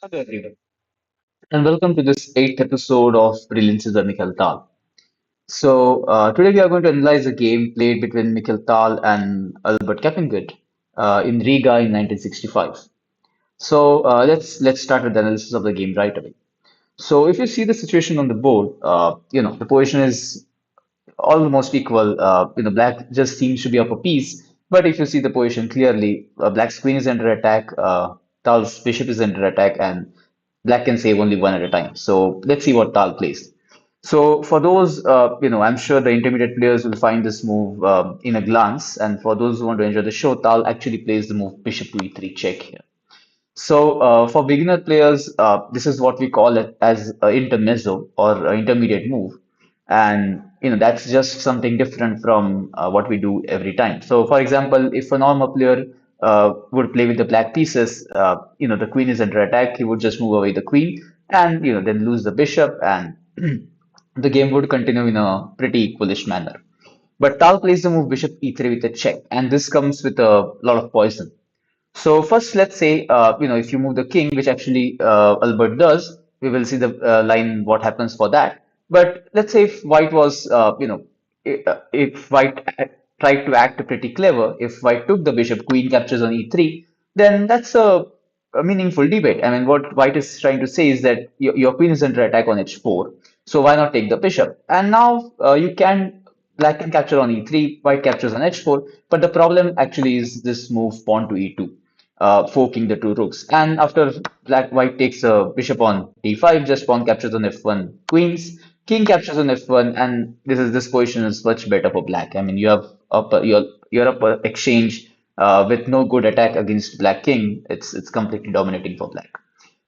Hello everyone, and welcome to this eighth episode of Brilliancies by Mikhail. Today we are going to analyze a game played between Mikhail and Albert Kappingett in Riga in 1965. Let's start with the analysis of the game right away. So if you see the situation on the board, the position is almost equal. Black just seems to be up a piece. But if you see the position clearly, black's queen is under attack, Tal's bishop is under attack, and black can save only one at a time. So let's see what Tal plays. So for those, I'm sure the intermediate players will find this move in a glance. And for those who want to enjoy the show, Tal actually plays the move bishop to e3 check here. For beginner players, this is what we call it as intermezzo or intermediate move, and that's just something different from what we do every time. So, for example, if a normal player would play with the black pieces, the queen is under attack, he would just move away the queen, and then lose the bishop, and the game would continue in a pretty equalish manner. But Tal plays the move bishop e3 with a check, and this comes with a lot of poison. So first, let's say, if you move the king, which actually Albert does, we will see the line what happens for that. But let's say if white was, if white tried to act pretty clever, if white took the bishop, queen captures on e3, then that's a meaningful debate. I mean, what white is trying to say is that your queen is under attack on h4, so why not take the bishop? And now you can black can capture on e3, white captures on h4, but the problem actually is this move pawn to e2, forking the two rooks. And after white takes a bishop on d5, just pawn captures on f1, queens, king captures on f1, and this position is much better for black. I mean, you have up you're up exchange with no good attack against black king. It's completely dominating for black.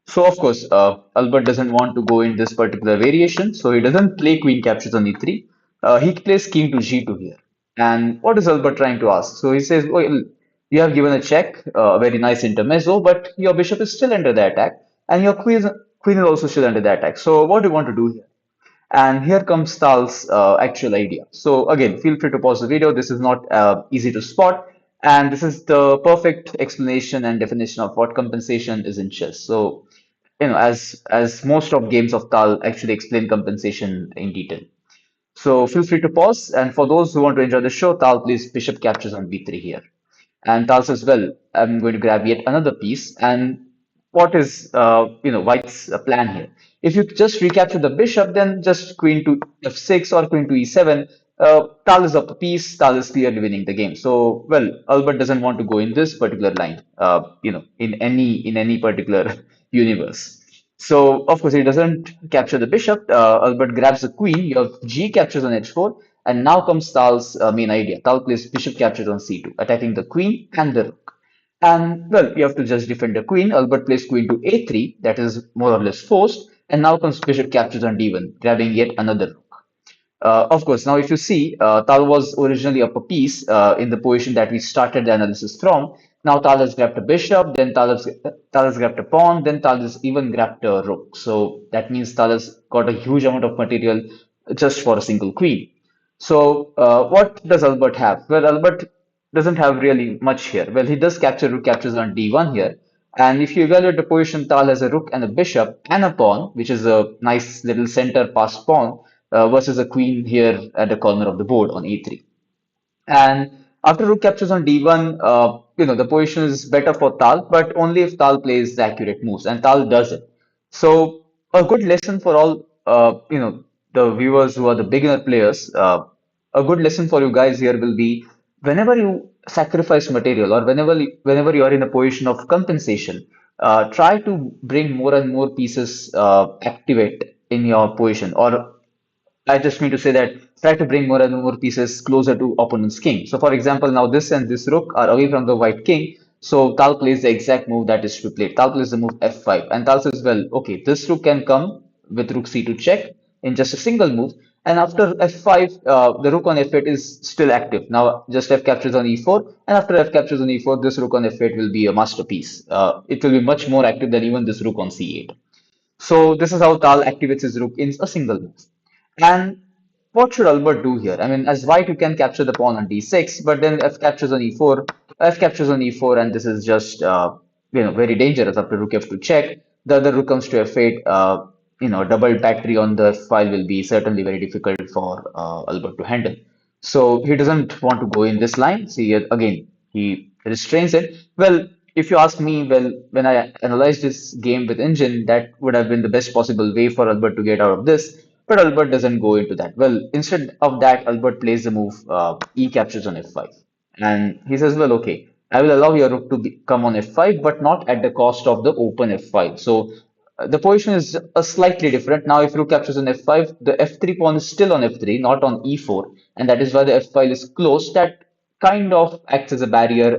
So of course, Albert doesn't want to go in this particular variation, so he doesn't play queen captures on e3. He plays king to g2 here. And what is Albert trying to ask? So he says, well, you have given a check, a very nice intermezzo, but your bishop is still under the attack, and your queen is also still under the attack. So what do you want to do here? And here comes Stahl's actual idea. So again, feel free to pause the video. This is not easy to spot. And this is the perfect explanation and definition of what compensation is in chess. So, as most of games of Tal actually explain compensation in detail. So feel free to pause. And for those who want to enjoy the show, Tal plays bishop captures on b3 here. And Tal says, well, I'm going to grab yet another piece. And what is, White's plan here? If you just recapture the bishop, then just queen to f6 or queen to e7. Tal is up a piece. Tal is clearly winning the game. So, well, Albert doesn't want to go in this particular line, in any particular universe. So, of course, he doesn't capture the bishop. Albert grabs the queen. You have G captures on h4. And now comes Tal's main idea. Tal plays bishop captures on c2, attacking the queen and the rook. And well, you have to just defend the queen. Albert plays queen to a3, that is more or less forced. And now comes bishop captures on d1, grabbing yet another rook. Of course, now if you see, Tal was originally up a piece in the position that we started the analysis from. Now Tal has grabbed a bishop, then Tal has grabbed a pawn, then Tal has even grabbed a rook. So that means Tal has got a huge amount of material just for a single queen. So what does Albert have? Well, Albert doesn't have really much here. Well, he does capture rook captures on d1 here. And if you evaluate the position, Tal has a rook and a bishop and a pawn, which is a nice little center passed pawn, versus a queen here at the corner of the board on e3. And after rook captures on d1, the position is better for Tal, but only if Tal plays the accurate moves, and Tal does it. So a good lesson for all, the viewers who are the beginner players. A good lesson for you guys here will be whenever you sacrifice material or whenever you are in a position of compensation, try to bring more and more pieces activate in your position, or I just mean to say that try to bring more and more pieces closer to opponent's king. So for example, now this and this rook are away from the white king. So Tal plays the exact move that is to be played. Tal plays the move f5. And Tal says, well, okay, this rook can come with rook c2 check in just a single move. And after f5, the rook on f8 is still active. Now just f captures on e4. And after f captures on e4, this rook on f8 will be a masterpiece. It will be much more active than even this rook on c8. So this is how Tal activates his rook in a single move. And what should Albert do here? I mean, as white, you can capture the pawn on d6, but then f captures on e4, and this is just very dangerous after rook f to check. the other rook comes to f8, double battery on the file will be certainly very difficult for Albert to handle. So he doesn't want to go in this line. See, again, he restrains it. Well, if you ask me, well, when I analyzed this game with Engine, that would have been the best possible way for Albert to get out of this. But Albert doesn't go into that. Well, instead of that, Albert plays the move E captures on f5. And he says, well, okay, I will allow your rook to come on f5, but not at the cost of the open f5. So the position is slightly different. Now, if rook captures on f5, the f3 pawn is still on f3, not on e4. And that is why the f file is closed. That kind of acts as a barrier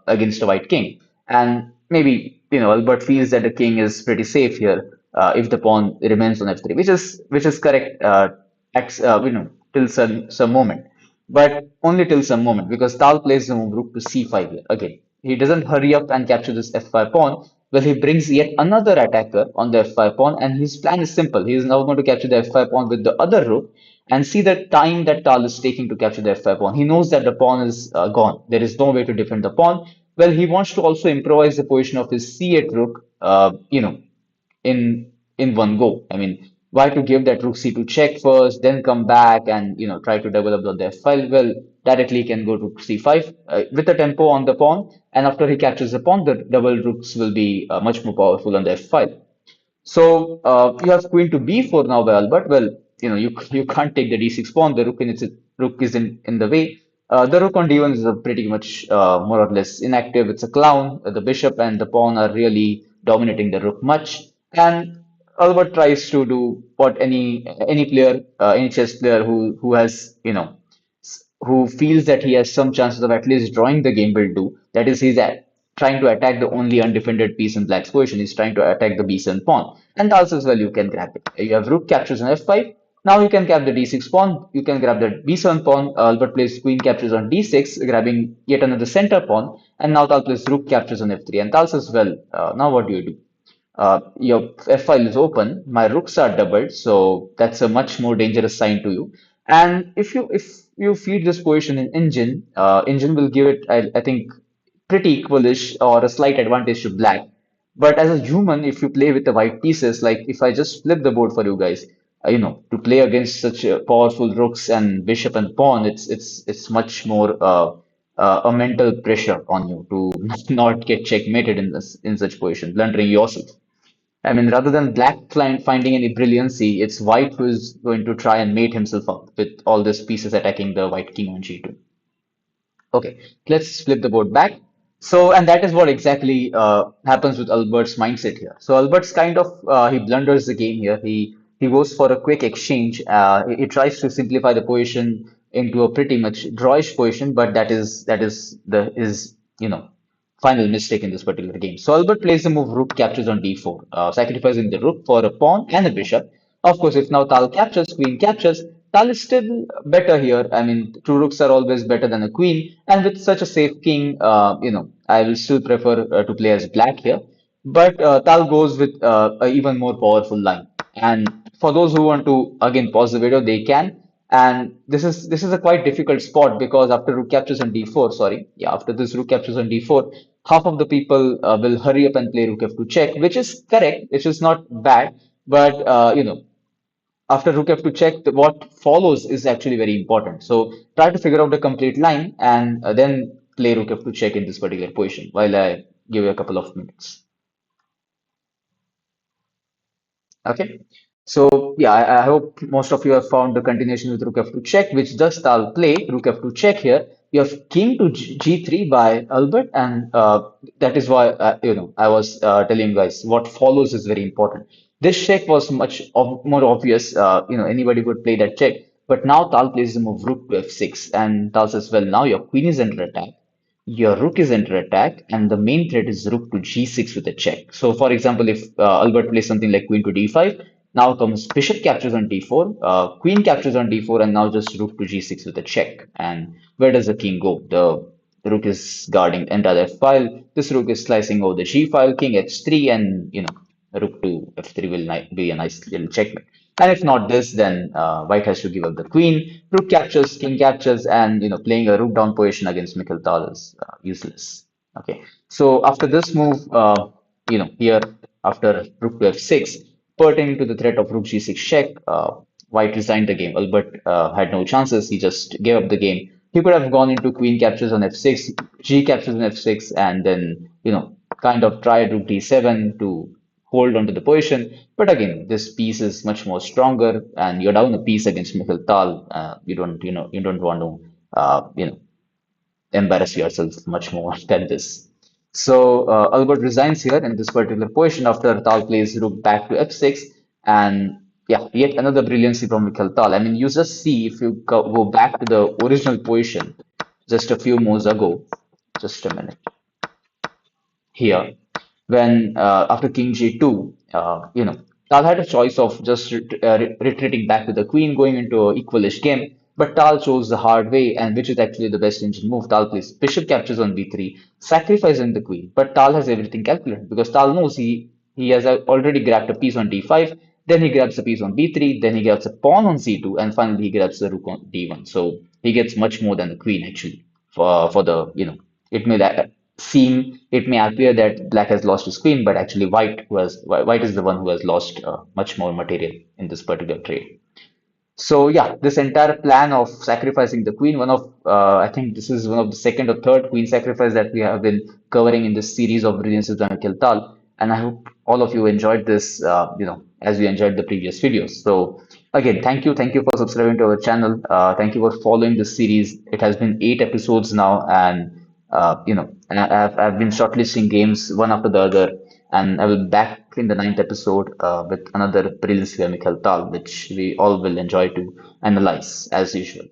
against a white king. And maybe, Albert feels that the king is pretty safe here if the pawn remains on f3, which is correct till some moment, but only till some moment because Tal plays the move rook to c5 here. Again, he doesn't hurry up and capture this f5 pawn. Well, he brings yet another attacker on the f5 pawn, and his plan is simple. He is now going to capture the f5 pawn with the other rook and see the time that Tal is taking to capture the f5 pawn. He knows that the pawn is gone. There is no way to defend the pawn. Well, he wants to also improvise the position of his c8 rook, in one go. I mean, why to give that rook c2 check first, then come back and try to develop the f file? Well, directly he can go to c5 with the tempo on the pawn, and after he captures the pawn, the double rooks will be much more powerful on the f file. So you have queen to b4 now by Albert. Well, you can't take the d6 pawn. The rook is in the way. The rook on d1 is a pretty much more or less inactive. It's a clown. The bishop and the pawn are really dominating the rook much. And Albert tries to do what any player, any chess player who has who feels that he has some chances of at least drawing the game will do. That is, trying to attack the only undefended piece in black's position. He's trying to attack the b7 pawn. And also as well, you can grab it. You have rook captures on f5. Now you can grab the d6 pawn. You can grab the b7 pawn. Albert plays queen captures on d6, grabbing yet another center pawn. And now Tal plays rook captures on f3. And Tal says, well, now what do you do? Your f file is open, my rooks are doubled, so that's a much more dangerous sign to you. And if you feed this position in engine, engine will give it, I think, pretty equalish or a slight advantage to black. But as a human, if you play with the white pieces, like if I just flip the board for you guys, to play against such powerful rooks and bishop and pawn, it's much more a mental pressure on you to not get checkmated in such position, blundering yourself. I mean, rather than black finding any brilliancy, it's white who is going to try and mate himself up with all these pieces attacking the white king on g2. Okay, let's flip the board back. So, and that is what exactly happens with Albert's mindset here. So Albert's kind of he blunders the game here. He goes for a quick exchange. He tries to simplify the position into a pretty much drawish position, but that is the his final mistake in this particular game. So Albert plays the move rook captures on d4, sacrificing the rook for a pawn and a bishop. Of course, if now Tal captures, queen captures, Tal is still better here. I mean, two rooks are always better than a queen, and with such a safe king, I will still prefer to play as black here. But Tal goes with a even more powerful line. And for those who want to again pause the video, they can. And this is a quite difficult spot because after rook captures on d4, sorry, yeah, after this rook captures on d4, half of the people will hurry up and play rook f2 check, which is correct, which is not bad. But after rook f2 check, what follows is actually very important. So try to figure out the complete line and then play rook f2 check in this particular position while I give you a couple of minutes. Okay. So yeah, I hope most of you have found the continuation with rook f2 check, which just I'll play rook f2 check here. You have king to g3 by Albert, and that is why I was telling you guys what follows is very important. This check was much more obvious. Anybody could play that check, but now Tal plays the move rook to f6, and Tal says, well, now your queen is under attack. Your rook is under attack, and the main threat is rook to g6 with a check. So, for example, if Albert plays something like queen to d5, now comes bishop captures on d4, queen captures on d4, and now just rook to g6 with a check. And where does the king go? The rook is guarding the entire f file. This rook is slicing over the g file, king h3, and rook to f3 will be a nice little checkmate. And if not this, then white has to give up the queen. Rook captures, king captures, and playing a rook down position against Mikhail Tal is useless. Okay, so after this move, here. after rook to f6, pertaining to the threat of rook g6 check. White resigned the game. Albert had no chances. He just gave up the game. He could have gone into queen captures on f6, g captures on f6, and then, kind of tried rook d7 to hold onto the position. But again, this piece is much more stronger, and you're down a piece against Mikhail Tal. You don't want to, embarrass yourself much more than this. So Albert resigns here in this particular position after Tal plays rook back to f6, and yeah, yet another brilliancy from Mikhail Tal. I mean, you just see if you go back to the original position just a few moves ago. Just a minute here when after king g2, Tal had a choice of just retreating back to the queen, going into an equalish game, but Tal chose the hard way, and which is actually the best engine move. Tal plays bishop captures on b3, sacrificing the queen, but Tal has everything calculated because Tal knows he has already grabbed a piece on d5, then he grabs a piece on b3, then he grabs a pawn on c2, and finally he grabs the rook on d1. So he gets much more than the queen actually for the it may it may appear that black has lost his queen, but actually white is the one who has lost much more material in this particular trade. So yeah, this entire plan of sacrificing the queen, I think this is one of the second or third queen sacrifice that we have been covering in this series of Brilliancies by Mikhail Tal, and I hope all of you enjoyed this, as you enjoyed the previous videos. So again, thank you for subscribing to our channel. Thank you for following this series. It has been 8 episodes now, and I've been shortlisting games one after the other, and I will be back in the ninth episode with another Brilliance via Mikhail Tal, which we all will enjoy to analyze as usual.